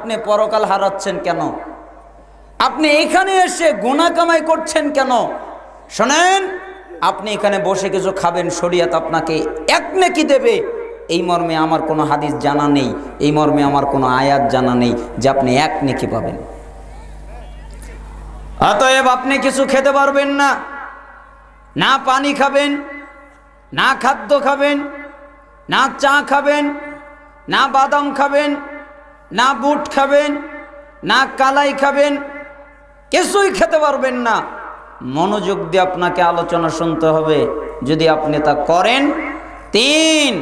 আপনি পরকাল হারাচ্ছেন কেন? আপনি এখানে এসে গুনাহ কামাই করছেন কেন? শোনেন, আপনি এখানে বসে কিছু খাবেন, শরীয়ত আপনাকে এক নেকি দেবে, এই মর্মে আমার কোনো হাদিস জানা নেই, এই মর্মে আমার কোনো আয়াত জানা নেই যে আপনি এক নেকি পাবেন। অতএব আপনি কিছু খেতে পারবেন না, না পানি খাবেন, না খাদ্য খাবেন, না চা খাবেন, না বাদাম খাবেন, না বুট খাবেন, না কালাই খাবেন, কিছুই খেতে পারবেন না। মনোযোগ দিয়ে আপনাকে আলোচনা শুনতে হবে। যদি আপনি তা করেন, 3,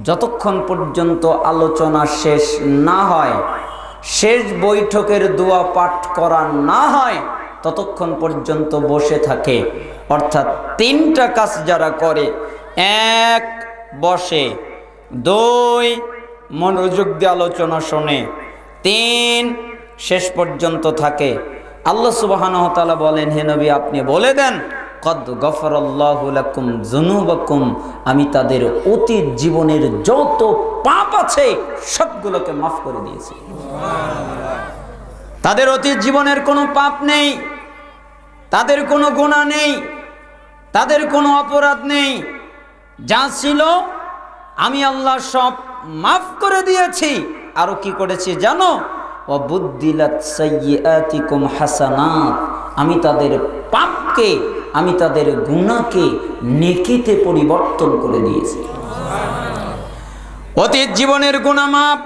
যতক্ষণ পর্যন্ত আলোচনা শেষ না হয়, শেষ বৈঠকের দোয়া পাঠ করা না হয়, ততক্ষণ পর্যন্ত বসে থাকে। অর্থাৎ 3টা কাজ যারা করে, 1 বসে, 2 মনোযোগ দিয়ে আলোচনা শোনে, 3 শেষ পর্যন্ত থাকে, আল্লাহ সুবহানাহু ওয়া তাআলা বলেন, হে নবী আপনি বলে দেন, কদ গফরাল্লাহু লাকুম যুনুবাকুম, আমি তাদের অতীত জীবনের যত পাপ আছে সবগুলোকে মাফ করে দিয়েছি। তাদের অতীত জীবনের কোনো পাপ নেই, তাদের কোনো গুনাহ নেই, তাদের কোনো অপরাধ নেই। যা ছিল আমি আল্লাহ সব মাফ করে দিয়েছি। আরো কি করেছি জানো? ওয়াবুদ্দিলাত সাইয়্যাতিকুম হাসানাত, আমি তাদের পাপকে, আমি তাদের গুনাহকে নেকিতে পরিবর্তন করে দিয়েছি। অতীত জীবনের গুনাহ মাফ,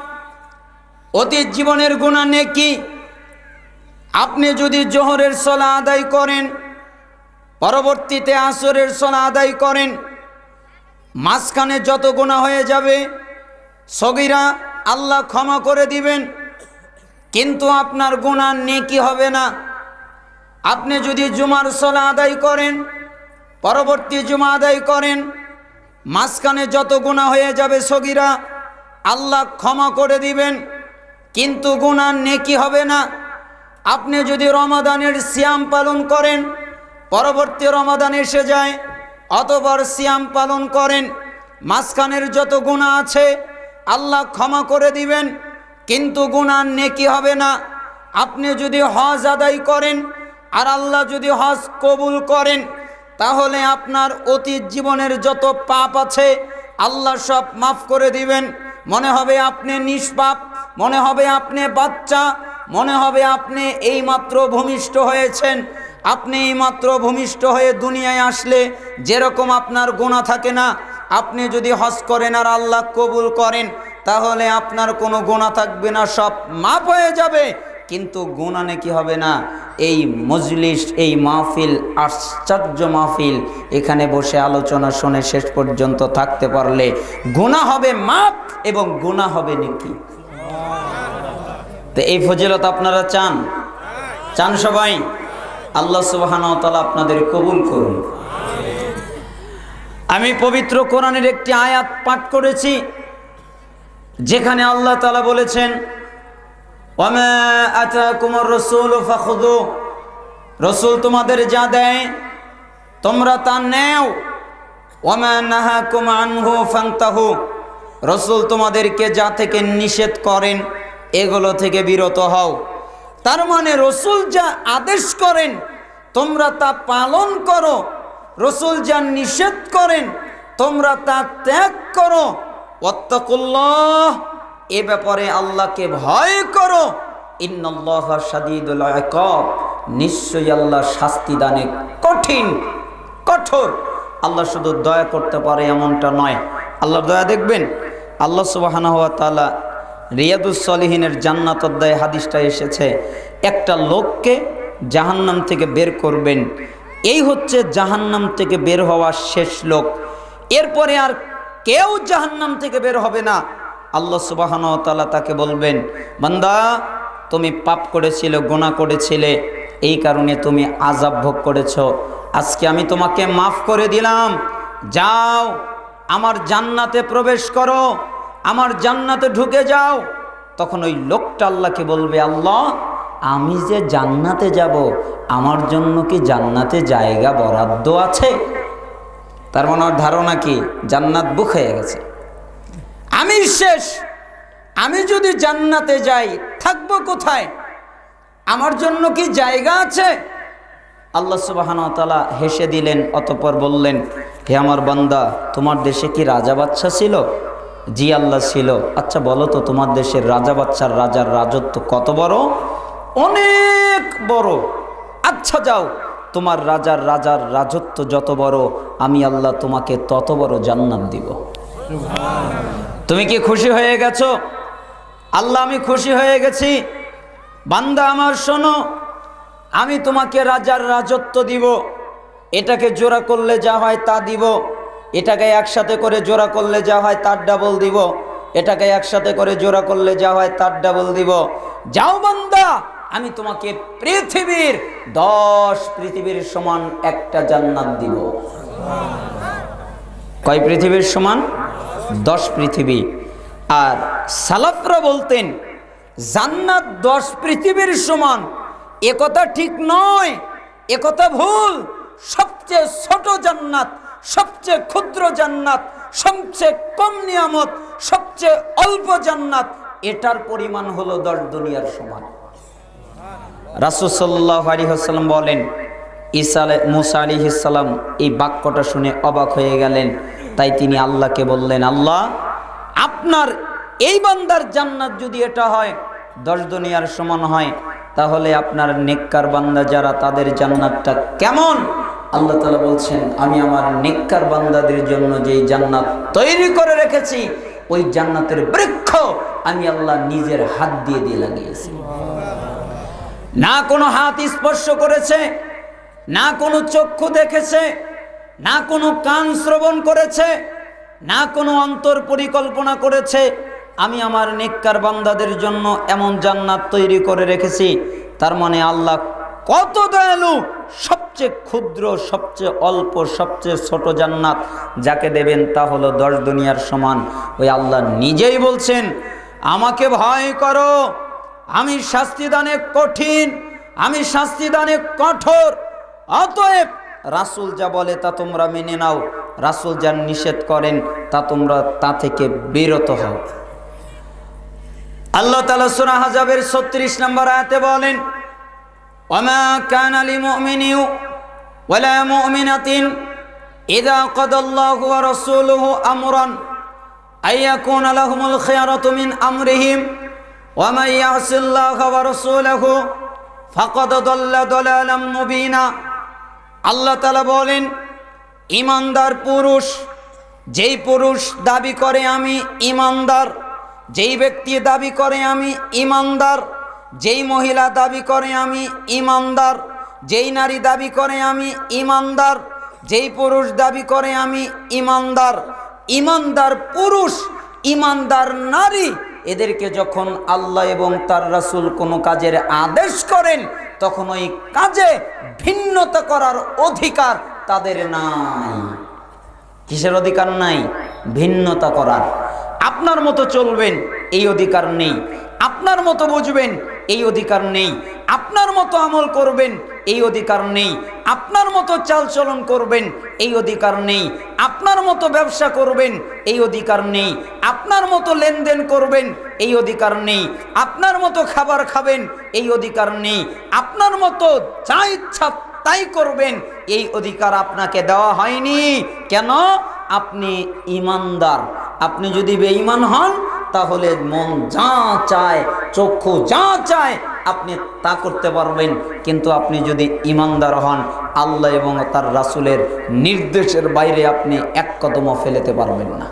অতীত জীবনের গুনাহ নেকি। আপনি যদি জোহরের সালাত আদায় করেন, পরবর্তীতে আসরের সালাত আদায় করেন, মাঝখানে যত গুনাহ হয়ে যাবে সগীরা আল্লাহ ক্ষমা করে দিবেন, কিন্তু আপনার গুনাহ নেকি হবে না। আপনি যদি জুমার সালাত আদায় করেন, পরবর্তী জুমা আদায় করেন, মাঝখানে যত গুনাহ হয়ে যাবে সগীরা আল্লাহ ক্ষমা করে দিবেন, কিন্তু গুনাহ নেকি হবে না। আপনি যদি রমাদানের সিয়াম পালন করেন, পরবর্তী রমাদান এসে যায়, অতঃপর সিয়াম পালন করেন, মাঝখানের যত গুনাহ আছে আল্লাহ ক্ষমা করে দিবেন, কিন্তু গুনাহ নেকি হবে না। আপনি যদি হজ আদায় করেন আর আল্লাহ যদি হজ কবুল করেন, তাহলে আপনার অতীত জীবনের যত পাপ আছে আল্লাহ সব মাফ করে দিবেন। মনে হবে আপনি নিষ্পাপ, মনে হবে আপনি বাচ্চা, মনে হবে আপনি এইমাত্র ভূমিষ্ঠ হয়েছেন। আপনি এইমাত্র ভূমিষ্ঠ হয়ে দুনিয়ায় আসলে যেরকম আপনার গুনাহ থাকে না, আপনি যদি হজ করেন আর আল্লাহ কবুল করেন, তাহলে আপনার কোনো গুনাহ থাকবে না, সব মাফ হয়ে যাবে, কিন্তু গুনাহ নেকি হবে না। এই মজলিস, এই মাহফিল আশ্চর্য মাহফিল, এখানে বসে আলোচনা শুনে শেষ পর্যন্ত থাকতে পারলে গুনাহ হবে মাফ এবং গুনাহ হবে নেকি। তো এই ফজিলত আপনারা চান? চান সবাই? আল্লাহ সুবহানাহু ওয়া তাআলা আপনাদের কবুল করুন। আমি পবিত্র কোরআনের একটি আয়াত পাঠ করেছি, যেখানে আল্লাহ তাআলা বলেছেন, ওয়ামা আতাকুমুর রাসূলু ফাখুযু, রাসূল তোমাদের যা দেয় তোমরা তা নেও, ওয়ামা নাহাকুম আনহু ফান্তাহু, রাসূল তোমাদেরকে যা থেকে নিষেধ করেন এগুলো থেকে বিরত হও। তার মানে রাসূল যা আদেশ করেন তোমরা তা পালন করো, রাসূল যা নিষেধ করেন তোমরা তা ত্যাগ করো। ওয়াত্তাকুল্লাহ, এ ব্যাপারে আল্লাহকে ভয় করো। ইন্নাল্লাহা শাদীদুল ইকাব, নিশ্চয়ই আল্লাহ শাস্তি দানে কঠিন, কঠোর। আল্লাহ শুধু দয়া করতে পারে এমনটা নয়, আল্লাহর দয়া দেখবেন। আল্লাহ সুবহানাহু ওয়া তাআলা রিয়াদুস সলিহিনের জান্নাত অধ্যায়ে হাদিসটা এসেছে, একটা লোককে জাহান্নাম থেকে বের করবেন, এই হচ্ছে জাহান্নাম থেকে বের হওয়া শেষ লোক, এরপরে আর কেউ জাহান্নাম থেকে বের হবে না। আল্লাহ সুবহানাহু ওয়া তাআলা তাকে বলবেন, বান্দা তুমি পাপ করেছিলে, গুনাহ করেছিলে, এই কারণে তুমি আযাব ভোগ করেছো, আজকে আমি তোমাকে মাফ করে দিলাম, যাও আমার জান্নাতে প্রবেশ করো, আমার জান্নাতে ঢুকে যাও। তখন ওই লোকটা আল্লাহকে বলবে, আল্লাহ আমি যে জান্নাতে যাব, আমার জন্য কি জান্নাতে জায়গা বরাদ্দ আছে? তার মানে ওর ধারণা কি জান্নাত বুক হয়ে গেছে, আমি শেষ, আমি যদি জান্নাতে যাই থাকবো কোথায়? আমার জন্য কি জায়গা আছে? আল্লাহ সুবহানাহু ওয়া তাআলা হেসে দিলেন, অতঃপর বললেন, হে আমার বান্দা, তোমার দেশে কি রাজা বাদশা ছিল? জি আল্লাহ ছিল। আচ্ছা বলো তো, তোমার দেশের রাজা বাদশার রাজার রাজত্ব কত বড়? অনেক বড়। আচ্ছা যাও, তোমার রাজার রাজত্ব যত বড়, আমি আল্লাহ তোমাকে তত বড় জান্নাত দিব। তুমি কি খুশি হয়ে গেছো? আল্লাহ, আমি খুশি হয়ে গেছি। বান্দা আমার শোনো, আমি তোমাকে রাজার রাজত্ব দিব। এটাকে জোড়া করলে যা হয় তা দিব, এটাকে একসাথে করে জোড়া করলে যা হয় তার ডাবল দিব, এটাকে একসাথে করে জোড়া করলে যা হয় তার ডাবল দিব। যাও বান্দা, আমি তোমাকে পৃথিবীর 10 পৃথিবীর সমান একটা জান্নাত দিব। কয় পৃথিবীর সমান? 10 পৃথিবী। আর সালাফরা বলতেন জান্নাত 10 পৃথিবীর সমান। একথা ঠিক নয়, একথা ভুল। সবচেয়ে ছোট জান্নাত, সবচেয়ে ক্ষুদ্র জান্নাত, সবচেয়ে কম নিয়ামত, সবচেয়ে অল্প জান্নাত, এটার পরিমাণ হলো 10 দুনিয়ার সমান। রাসূল সাল্লাল্লাহু আলাইহি ওয়াসাল্লাম বলেন, মুসা আলাইহিস সালাম এই বাক্যটা শুনে অবাক হয়ে গেলেন। তাই তিনি আল্লাহকে বললেন, আল্লাহ, আপনার এই বান্দার জান্নাত যদি এটা হয় 10 দুনিয়ার সমান হয়, তাহলে আপনার নেককার বান্দা যারা তাদের জান্নাতটা কেমন? আল্লাহ তাআলা বলছেন, আমি আমার নেককার বান্দাদের জন্য যেই জান্নাত তৈরি করে রেখেছি, ওই জান্নাতের বৃক্ষ আমি আল্লাহ নিজের হাত দিয়ে লাগিয়েছি। না কোনো হাত স্পর্শ করেছে, না কোনো চক্ষু দেখেছে, না কোনো কান শ্রবণ করেছে, না কোনো অন্তর পরিকল্পনা করেছে। আমি আমার নেককার বান্দাদের জন্য এমন জান্নাত তৈরি করে রেখেছি। তার মানে আল্লাহ কত দয়ালু! সবচেয়ে ক্ষুদ্র, সবচেয়ে অল্প, সবচেয়ে ছোট জান্নাত যাকে দেবেন তা হলো 10 দুনিয়ার সমান। ওই আল্লাহ নিজেই বলছেন, আমাকে ভয় করো, আমি শাস্তিদানে কঠিন, আমি শাস্তিদানে কঠোর। অতএব রাসূল যা বলে তা তোমরা মেনে নাও, রাসূল যা নিষেধ করেন তা থেকে বিরত হও। আল্লাহ তাআলা সূরা আহজাবের 36 নম্বর আয়াতে বলেন, ওয়ামা কানা লিমুমিনিন ওয়ালা মুমিনাতিন ইযা কাদাল্লাহু ওয়া রাসূলুহু আমরান আইয়াকুনা লাহুমুল খিয়ারাতু মিন আমরিহিম ওয়া মান ইয়াসিল্লাহা ওয়া রাসূলাহু ফাকাদ দাল্লা দালালাম মুবিনা। আল্লাহ তাআলা বলেন, ঈমানদার পুরুষ, যেই পুরুষ দাবি করে আমি ঈমানদার, যেই ব্যক্তি দাবি করে আমি ঈমানদার, যেই মহিলা দাবি করে আমি ঈমানদার, যেই নারী দাবি করে আমি ঈমানদার, যেই পুরুষ দাবি করে আমি ঈমানদার, ঈমানদার পুরুষ, ঈমানদার নারী, এদেরকে যখন আল্লাহ এবং তার রাসূল কোনো কাজের আদেশ করেন, তখন ওই কাজে ভিন্নতা করার অধিকার তাদের নাই। কিসের অধিকার নাই? ভিন্নতা করার। আপনার মতো চলবেন এই অধিকার নেই, আপনার মতো বুঝবেন এই অধিকার নেই, আপনার মতো আমল করবেন এই অধিকার নেই, আপনার মতো চালচলন করবেন এই অধিকার নেই, আপনার মতো ব্যবসা করবেন এই অধিকার নেই, আপনার মতো লেনদেন করবেন এই অধিকার নেই, আপনার মতো খাবার খাবেন এই অধিকার নেই, আপনার মতো যা ইচ্ছা তাই করবেন এই অধিকার আপনাকে দেওয়া হয়নি। কেন? আপনি ঈমানদার। আপনি যদি বেঈমান হন, তাহলে মন যা চায়, চক্ষু যা চায়, আপনি তা করতে পারবেন। কিন্তু আপনি যদি ঈমানদার হন, আল্লাহ এবং তার রাসূলের নির্দেশের বাইরে আপনি এক কদমও ফেলতে পারবেন না।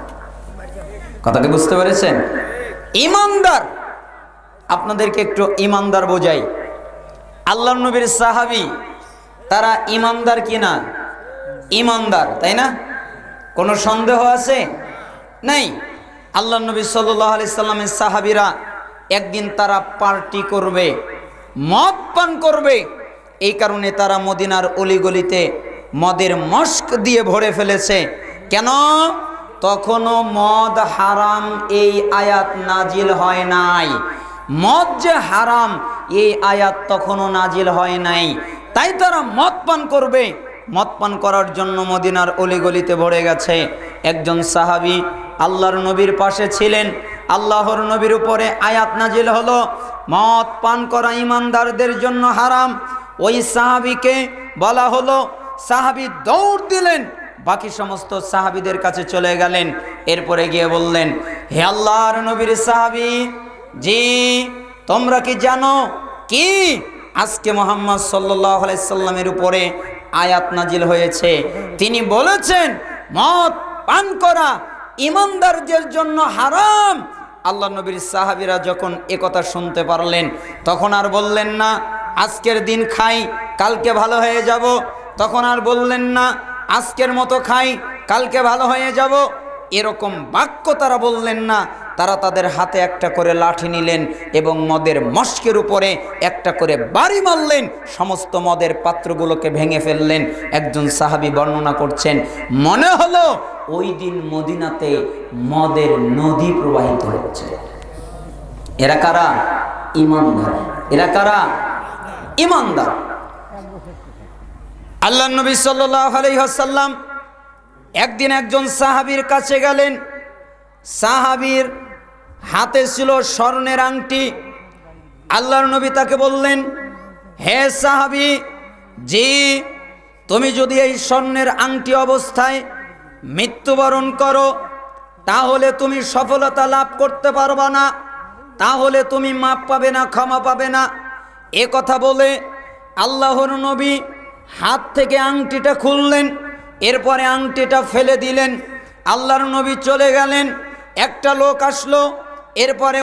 কথাকে বুঝতে পেরেছেন? ঈমানদার, আপনাদেরকে একটু ঈমানদার বোঝাই। আল্লাহর নবীর সাহাবী তারা ঈমানদার কিনা? ঈমানদার, তাই না? কোনো সন্দেহ আছে? নাই। আল্লাহর নবী সাল্লাল্লাহু আলাইহি সাল্লামের সাহাবীরা একদিন তারা পার্টি করবে, মদ পান করবে। এই কারণে তারা মদিনার অলিগলিতে মদের মস্ক দিয়ে ভরে ফেলেছে। কেন? তখনও মদ হারাম এই আয়াত নাজিল হয় নাই। মদ যে হারাম এই আয়াত তখনও নাজিল হয় নাই। তাই তারা মদ পান করবে, মদ পান করার জন্য মদিনার অলিগলিতে ভরে গেছে। একজন সাহাবী আল্লাহর নবীর পাশে ছিলেন। আল্লাহর নবীর উপরে আয়াত নাজিল হলো, মদ পান করা ঈমানদারদের জন্য হারাম। ওই সাহাবীকে বলা হলো, সাহাবী দৌড় দিলেন, বাকি সমস্ত সাহাবীদের কাছে চলে গেলেন। এরপরে গিয়ে বললেন, হে আল্লাহর নবীর সাহাবী, জি তোমরা কি জানো কি আজকে মুহাম্মদ সাল্লাল্লাহু আলাইহি সাল্লামের উপরে আয়াত নাজিল হয়েছে? তিনি বলেছেন মদ পান করা ঈমানদারদের জন্য হারাম। আল্লাহ নবীর সাহাবীরা যখন একথা শুনতে পারলেন, তখন আর বললেন না আজকের দিন খাই কালকে ভালো হয়ে যাব, তখন আর বললেন না আজকের মতো খাই কালকে ভালো হয়ে যাব, এরকম বাক্য তারা বললেন না। তারা তাদের হাতে একটা করে লাঠি নিলেন এবং মদের মশকের উপরে একটা করে বাড়ি মারলেন, সমস্ত মদের পাত্রগুলোকে ভেঙে ফেললেন। একজন সাহাবী বর্ণনা করছেন, মনে হলো ওই দিন মদিনাতে মদের নদী প্রবাহিত হচ্ছে। এরা কারা? ঈমানদার। এরা কারা? ঈমানদার। আল্লাহর নবী সাল্লাল্লাহু আলাইহি ওয়াসাল্লাম একদিন একজন সাহাবীর কাছে গেলেন। সাহাবীর হাতে ছিল স্বর্ণের আংটি। আল্লাহর নবী তাকে বললেন, হে সাহাবী, জি তুমি যদি এই স্বর্ণের আংটি অবস্থায় মৃত্যুবরণ করো, তাহলে তুমি সফলতা লাভ করতে পারবা না, তাহলে তুমি মাপ পাবে না, ক্ষমা পাবে না। এ কথা বলে আল্লাহর নবী হাত থেকে আংটিটা খুললেন, এরপরে আংটিটা ফেলে দিলেন। আল্লাহর নবী চলে গেলেন। একটা লোক আসলো, এরপরে